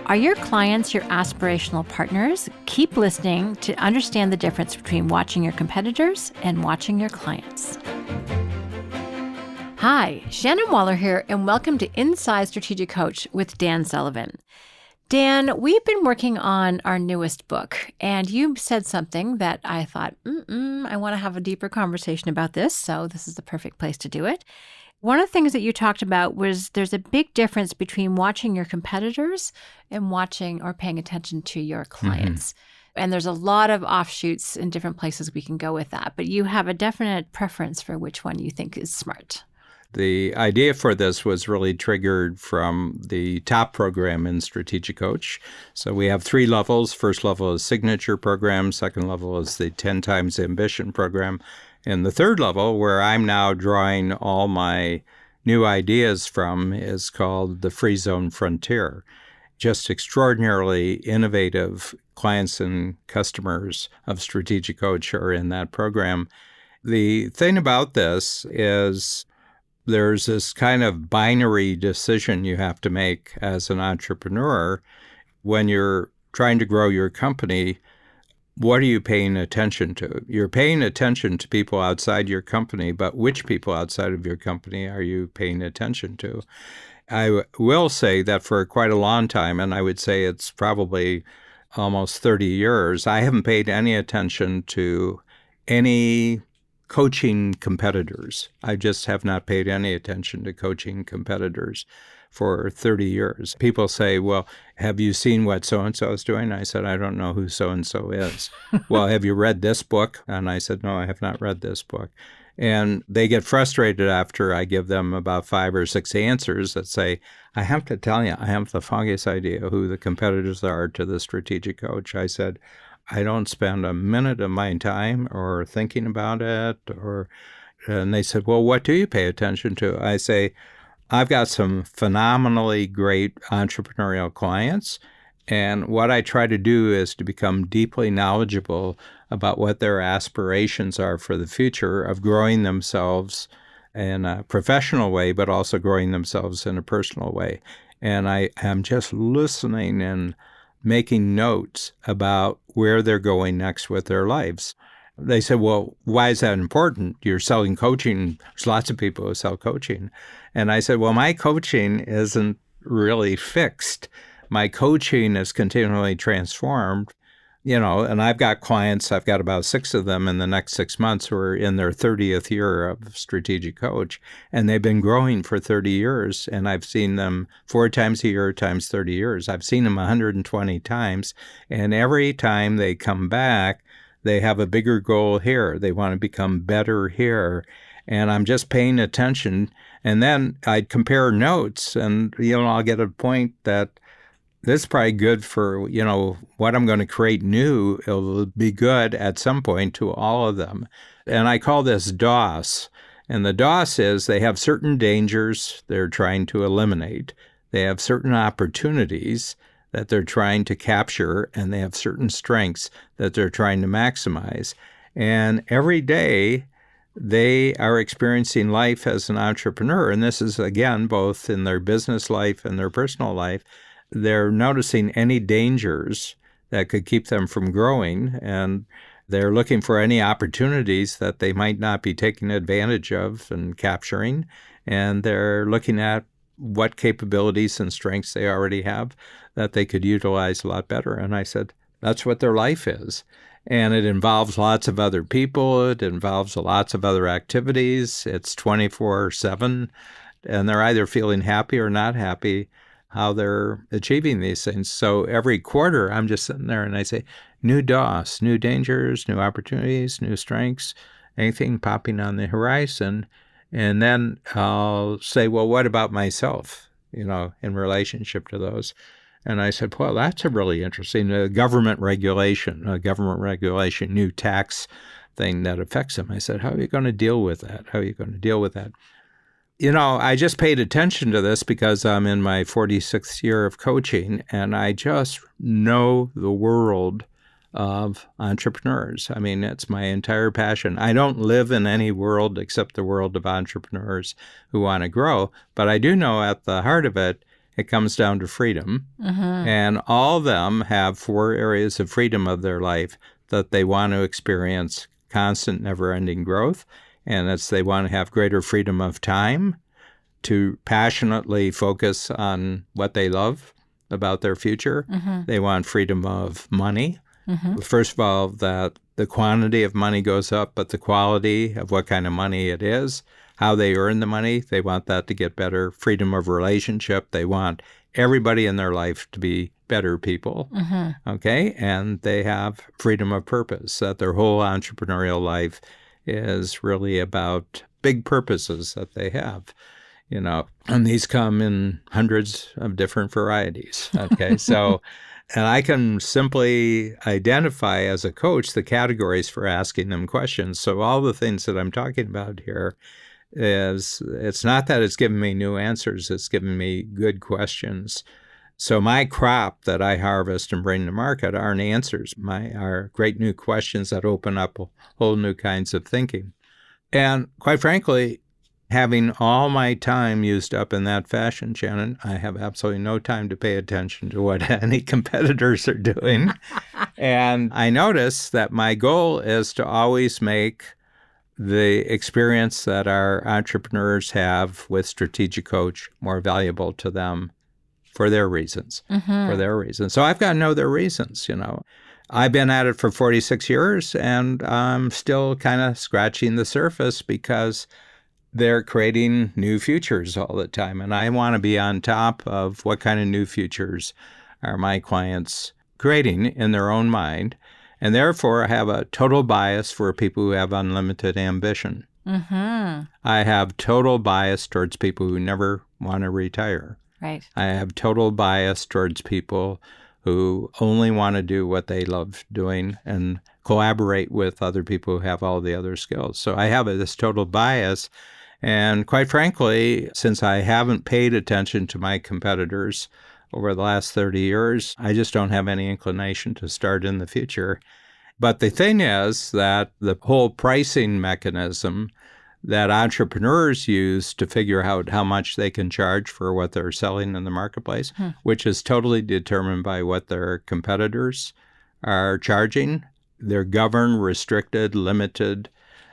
Are your clients your aspirational partners? Keep listening to understand the difference between watching your competitors and watching your clients. Hi, Shannon Waller here, and welcome to Inside Strategic Coach with Dan Sullivan. Dan, we've been working on our newest book, and you said something that I thought, I want to have a deeper conversation about this, so this is the perfect place to do it. One of the things that you talked about was there's a big difference between watching your competitors and watching or paying attention to your clients. And there's a lot of offshoots in different places we can go with that, but you have a definite preference for which one you think is smart. The idea for this was really triggered from the top program in Strategic Coach. So we have 3 levels. First level is Signature Program. Second level is the 10 Times Ambition Program. And the third level, where I'm now drawing all my new ideas from, is called the Free Zone Frontier. Just extraordinarily innovative clients and customers of Strategic Coach are in that program. The thing about this is there's this kind of binary decision you have to make as an entrepreneur when you're trying to grow your company. What are you paying attention to? You're paying attention to people outside your company, but which people outside of your company are you paying attention to? I will say that for quite a long time, and I would say it's probably almost 30 years, I haven't paid any attention to any coaching competitors. I just have not paid any attention to coaching competitors for 30 years. People say, well, have you seen what so-and-so is doing? I said, I don't know who so-and-so is. Well, have you read this book? And I said, no, I have not read this book. And they get frustrated after I give them about 5 or 6 answers that say, I have to tell you, I have the foggiest idea who the competitors are to the Strategic Coach. I said, I don't spend a minute of my time or thinking about it. And they said, well, what do you pay attention to? I say, I've got some phenomenally great entrepreneurial clients, and what I try to do is to become deeply knowledgeable about what their aspirations are for the future of growing themselves in a professional way, but also growing themselves in a personal way. And I am just listening and making notes about where they're going next with their lives. They said, well, why is that important? You're selling coaching. There's lots of people who sell coaching. And I said, well, my coaching isn't really fixed. My coaching is continually transformed, and I've got clients, I've got about 6 of them in the next 6 months who are in their 30th year of Strategic Coach, and they've been growing for 30 years, and I've seen them 4 times a year times 30 years. I've seen them 120 times, and every time they come back, they have a bigger goal here. They want to become better here. And I'm just paying attention. And then I compare notes, and, I'll get a point that this is probably good for, what I'm going to create new. It'll be good at some point to all of them. And I call this DOS. And the DOS is they have certain dangers they're trying to eliminate. They have certain opportunities that they're trying to capture, and they have certain strengths that they're trying to maximize. And every day they are experiencing life as an entrepreneur. And this is, again, both in their business life and their personal life. They're noticing any dangers that could keep them from growing, and they're looking for any opportunities that they might not be taking advantage of and capturing. And they're looking at what capabilities and strengths they already have that they could utilize a lot better. And I said, that's what their life is. And it involves lots of other people. It involves lots of other activities. It's 24/7. And they're either feeling happy or not happy how they're achieving these things. So every quarter, I'm just sitting there and I say, new DOS, new dangers, new opportunities, new strengths, anything popping on the horizon. And then I'll say, well, what about myself, in relationship to those? And I said, well, that's a really interesting government regulation, new tax thing that affects them. I said, how are you going to deal with that? How are you going to deal with that? I just paid attention to this because I'm in my 46th year of coaching, and I just know the world of entrepreneurs. I mean, it's my entire passion. I don't live in any world except the world of entrepreneurs who want to grow, but I do know at the heart of it, it comes down to freedom. And all of them have 4 areas of freedom of their life that they want to experience constant, never-ending growth. And it's they want to have greater freedom of time to passionately focus on what they love about their future. They want freedom of money. First of all, that the quantity of money goes up, but the quality of what kind of money it is, how they earn the money, they want that to get better. Freedom of relationship. They want everybody in their life to be better people. Okay? And they have freedom of purpose, that their whole entrepreneurial life is really about big purposes that they have. And these come in hundreds of different varieties. Okay, so, and I can simply identify as a coach the categories for asking them questions. So all the things that I'm talking about here it's not that it's giving me new answers, it's giving me good questions. So my crop that I harvest and bring to market aren't answers, are great new questions that open up whole new kinds of thinking. And quite frankly, having all my time used up in that fashion, Shannon, I have absolutely no time to pay attention to what any competitors are doing. And I notice that my goal is to always make the experience that our entrepreneurs have with Strategic Coach more valuable to them for their reasons, So I've got to know their reasons, I've been at it for 46 years, and I'm still kind of scratching the surface because they're creating new futures all the time. And I want to be on top of what kind of new futures are my clients creating in their own mind. And therefore, I have a total bias for people who have unlimited ambition. I have total bias towards people who never want to retire. Right. I have total bias towards people who only want to do what they love doing and collaborate with other people who have all the other skills. So I have this total bias. And quite frankly, since I haven't paid attention to my competitors over the last 30 years, I just don't have any inclination to start in the future. But the thing is that the whole pricing mechanism that entrepreneurs use to figure out how much they can charge for what they're selling in the marketplace, which is totally determined by what their competitors are charging. They're governed, restricted, limited,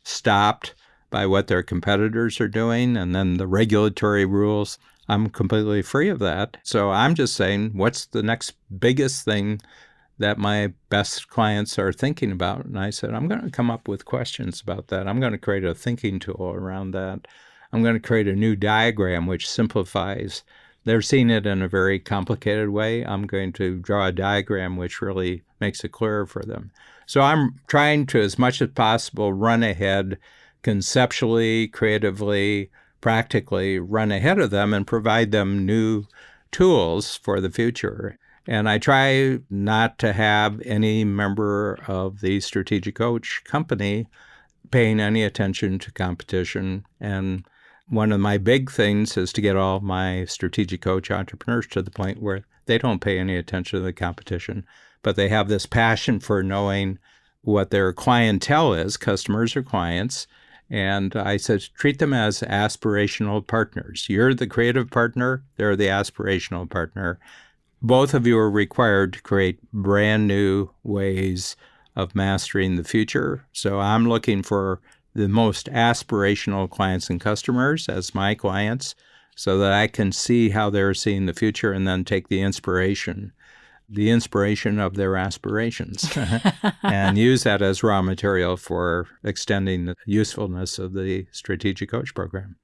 stopped by what their competitors are doing, and then the regulatory rules. I'm completely free of that. So I'm just saying, what's the next biggest thing that my best clients are thinking about? And I said, I'm going to come up with questions about that. I'm going to create a thinking tool around that. I'm going to create a new diagram which simplifies. They're seeing it in a very complicated way. I'm going to draw a diagram which really makes it clearer for them. So I'm trying to, as much as possible, run ahead conceptually, creatively, practically, run ahead of them and provide them new tools for the future. And I try not to have any member of the Strategic Coach company paying any attention to competition. And one of my big things is to get all my Strategic Coach entrepreneurs to the point where they don't pay any attention to the competition, but they have this passion for knowing what their clientele is, customers or clients. And I said, treat them as aspirational partners. You're the creative partner, they're the aspirational partner. Both of you are required to create brand new ways of mastering the future. So I'm looking for the most aspirational clients and customers as my clients so that I can see how they're seeing the future and then take the inspiration of their aspirations and use that as raw material for extending the usefulness of the Strategic Coach program.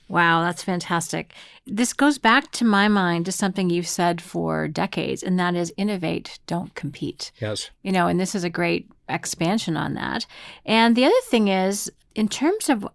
Wow, that's fantastic. This goes back to my mind to something you've said for decades, and that is innovate, don't compete. Yes. And this is a great expansion on that. And the other thing is, in terms of,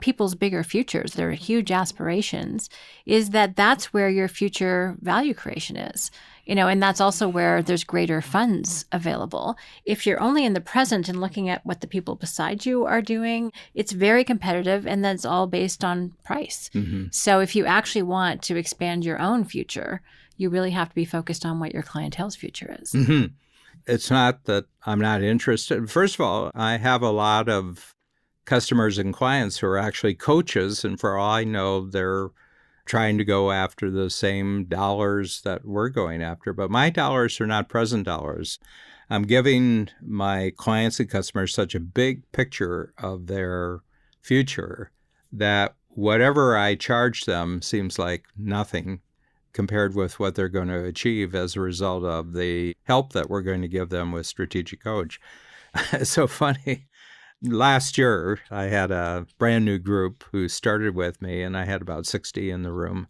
people's bigger futures, their huge aspirations, is that's where your future value creation is. And that's also where there's greater funds available. If you're only in the present and looking at what the people beside you are doing, it's very competitive, and that's all based on price. So if you actually want to expand your own future, you really have to be focused on what your clientele's future is. It's not that I'm not interested. First of all, I have a lot of customers and clients who are actually coaches, and for all I know, they're trying to go after the same dollars that we're going after. But my dollars are not present dollars. I'm giving my clients and customers such a big picture of their future that whatever I charge them seems like nothing compared with what they're going to achieve as a result of the help that we're going to give them with Strategic Coach. It's so funny. Last year, I had a brand new group who started with me, and I had about 60 in the room.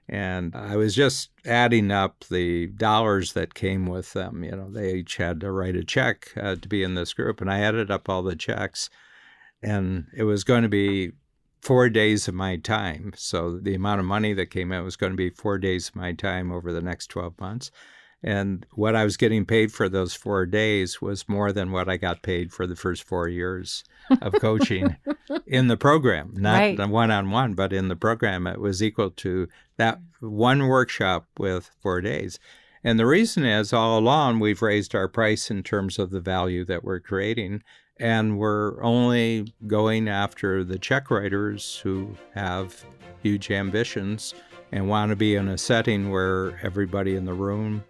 And I was just adding up the dollars that came with them. They each had to write a check to be in this group. And I added up all the checks, and it was going to be 4 days of my time. So the amount of money that came in was going to be 4 days of my time over the next 12 months. And what I was getting paid for those 4 days was more than what I got paid for the first 4 years of coaching in the program, not the one-on-one, but in the program. It was equal to that one workshop with 4 days. And the reason is, all along, we've raised our price in terms of the value that we're creating. And we're only going after the check writers who have huge ambitions and want to be in a setting where everybody in the room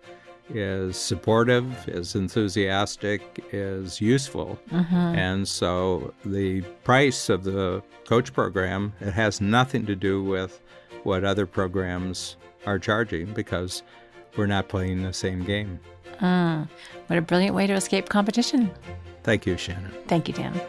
is supportive, is enthusiastic, is useful. And so the price of the coach program, it has nothing to do with what other programs are charging, because we're not playing the same game. What a brilliant way to escape competition. Thank you, Shannon. Thank you, Dan.